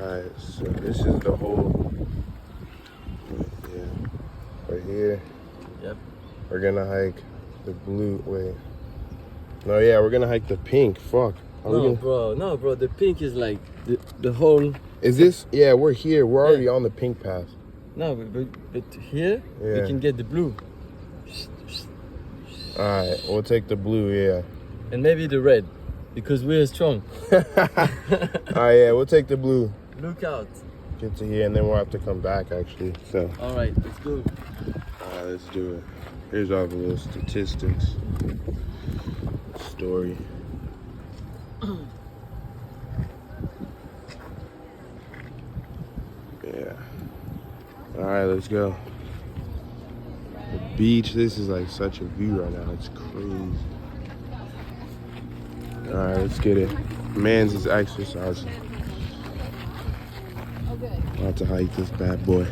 Alright, so this is the whole, right here. Yep. We're gonna hike the blue, wait. No, yeah, we're gonna hike the pink, fuck. No, bro, the pink is like the whole... Is this, yeah, we're here, we're already on the pink path. No, but here, we can get the blue. Alright, we'll take the blue, yeah. And maybe the red, because we're strong. Alright, yeah, we'll take the blue. Look out. Get to here, and then we'll have to come back, actually, so. Alright, let's go. Alright, let's do it. Here's all the little statistics. Story. Yeah. Alright, let's go. The beach, this is like such a view right now. It's crazy. Alright, let's get it. Man's is exercising. About to hike this bad boy.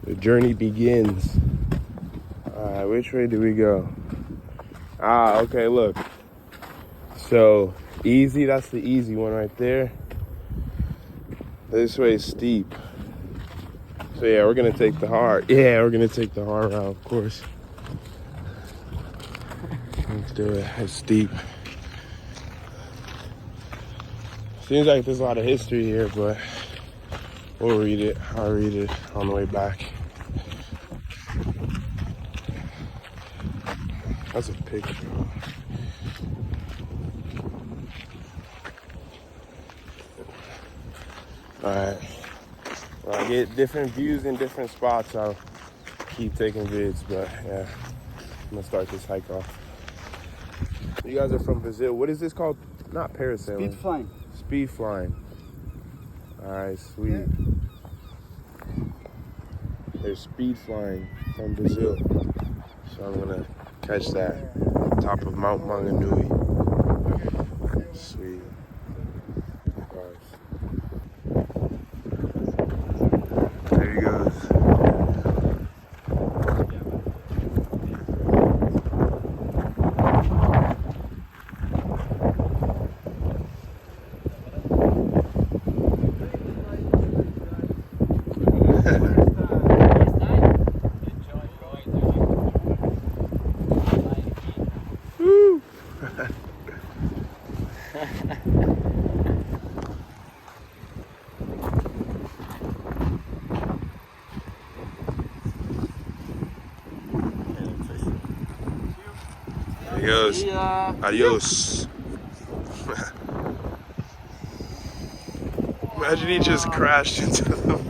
The journey begins. Alright, which way do we go? Ah, okay, look. So, easy, that's the easy one right there. This way is steep. So yeah, we're gonna take the hard. Yeah, we're gonna take the hard route, of course. Let's do it, it's steep. Seems like there's a lot of history here, but we'll read it. I'll read it on the way back. That's a picture. Alright. When I get different views in different spots, I'll keep taking vids, but yeah. I'm gonna start this hike off. You guys are from Brazil. What is this called? Not parasailing. Speed flying. Speed flying. Alright, sweet. Yeah. There's speed flying from Brazil. So I'm gonna catch that top of Mount Maunganui. Sweet. There he goes. Adios. Adios. Imagine he just crashed into the boat.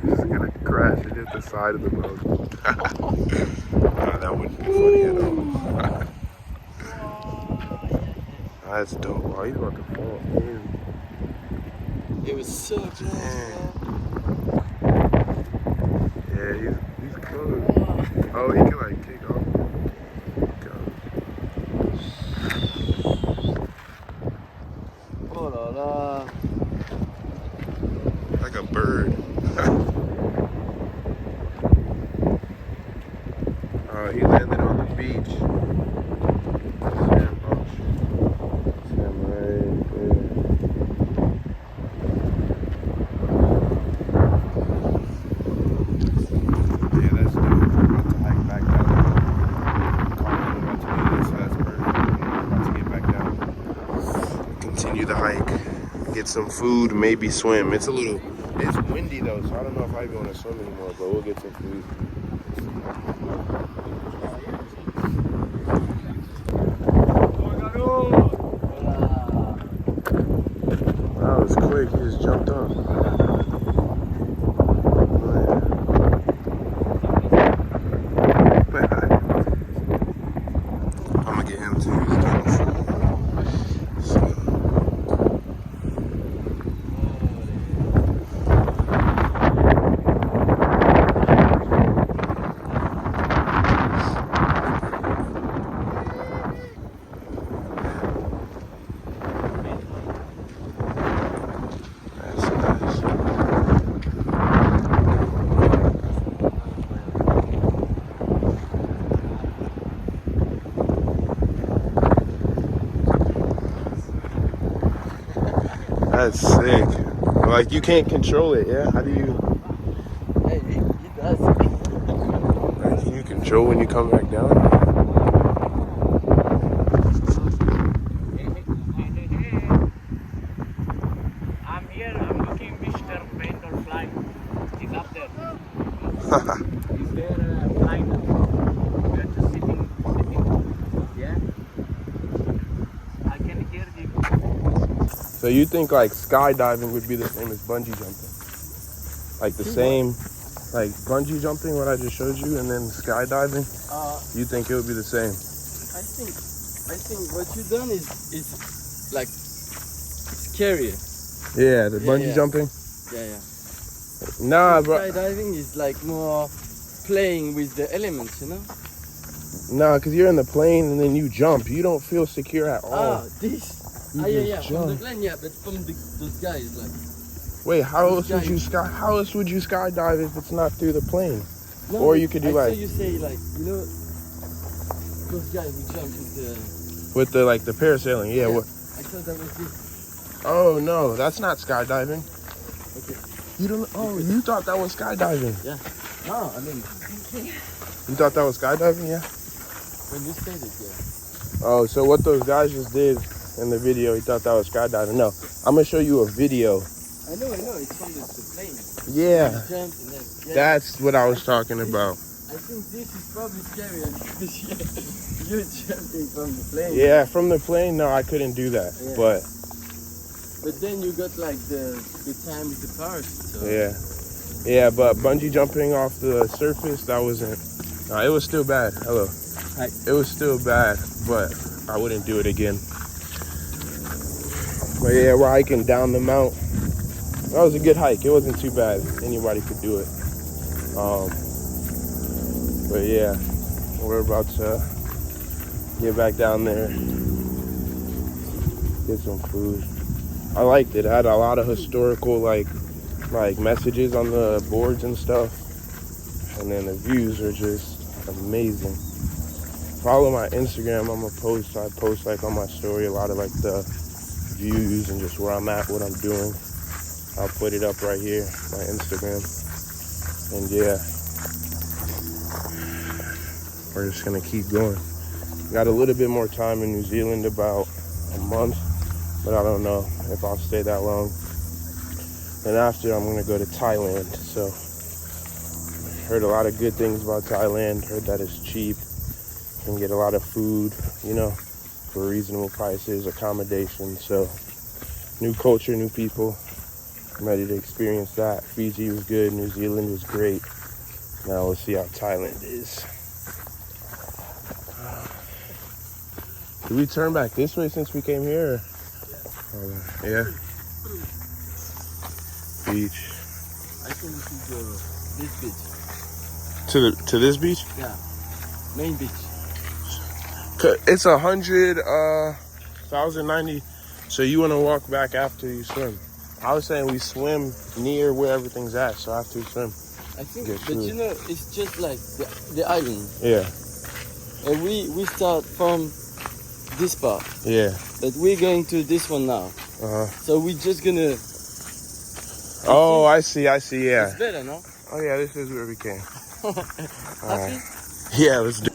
Just gonna crash and hit the side of the boat. That wouldn't be funny at all. That's dope. Oh, he's about to fall in. It was so close, man. Yeah, he's close. Oh, he can like take off. Oh la la. Like a bird. Oh, he landed on the beach. Sam right there. Yeah, that's dope. We're about to hike back down. Carmen about to do this, so that's perfect. We're about to get back down. Continue the hike. Get some food, maybe swim. It's windy though, so I don't know if I even want to swim anymore, but we'll get some food. That was quick, he just jumped up. I'm gonna get him too. That's nice. That's sick. Like you can't control it, yeah? How do you? Hey, he does. Like, can you control when you come back down? I'm here. I'm looking Mr. Paint or Fly. He's up there. He's there flying. We are just sitting. Yeah. I can hear you. So you think like skydiving would be the same as bungee jumping? Like the same, like bungee jumping, what I just showed you, and then skydiving? You think it would be the same? I think what you done is like scarier. Yeah, the bungee yeah. jumping? Yeah. Nah, bro. Skydiving is like more playing with the elements, you know? Nah, because you're in the plane and then you jump. You don't feel secure at all. This. You Yeah. just From the jump. plane, yeah, but from those guys, like. Wait, how Those else would you skydive if it's not through the plane? No, Or you could do I like saw you say like, you know, those guys who jump with the. with the like the parasailing. Yeah. What? I thought that was this. Oh no, that's not skydiving. Okay. You don't. Oh, you thought that was skydiving. Yeah. No, I mean, You thought that was skydiving, yeah? when you said it, yeah. Oh, so what those guys just did in the video, he thought that was skydiving. No, I'm gonna show you a video. I know. It's from the plane. Yeah, You jump and then. Yeah. that's what I was talking about. I think this is probably scarier because you're jumping from the plane. Yeah, from the plane, no, I couldn't do that. Yeah. But then you got like the time with the parachute. So. yeah, but bungee jumping off the surface, that wasn't. No, it was still bad. Hello. Hi. It was still bad, but I wouldn't do it again. But yeah, we're hiking down the mount. That was a good hike. It wasn't too bad. Anybody could do it. But yeah, we're about to get back down there, get some food. I liked it. It had a lot of historical like messages on the boards and stuff, and then the views are just amazing. Follow my Instagram. I post like on my story a lot of like the views and just where I'm at, what I'm doing. I'll put it up right here, my Instagram. And yeah, we're just gonna keep going. Got a little bit more time in New Zealand, about a month, but I don't know if I'll stay that long. And after, I'm gonna go to Thailand. So heard a lot of good things about Thailand. Heard that it's cheap. You can get a lot of food, you know, for reasonable prices, accommodation. So new culture, new people. I'm ready to experience that. Fiji was good. New Zealand was great. Now we'll see how Thailand is. Did we turn back this way since we came here? Yeah. Beach. I think we should go this beach. To this beach? Yeah. Main beach. It's 1,090. So you want to walk back after you swim? I was saying we swim near where everything's at. So after you swim. I think, Get but food. you know, it's just like the island. Yeah. And we start from this part. Yeah. But we're going to this one now. So we're just gonna. Oh, I see. Yeah. It's better, no? Oh yeah, this is where we came. Happy? Yeah, let's do.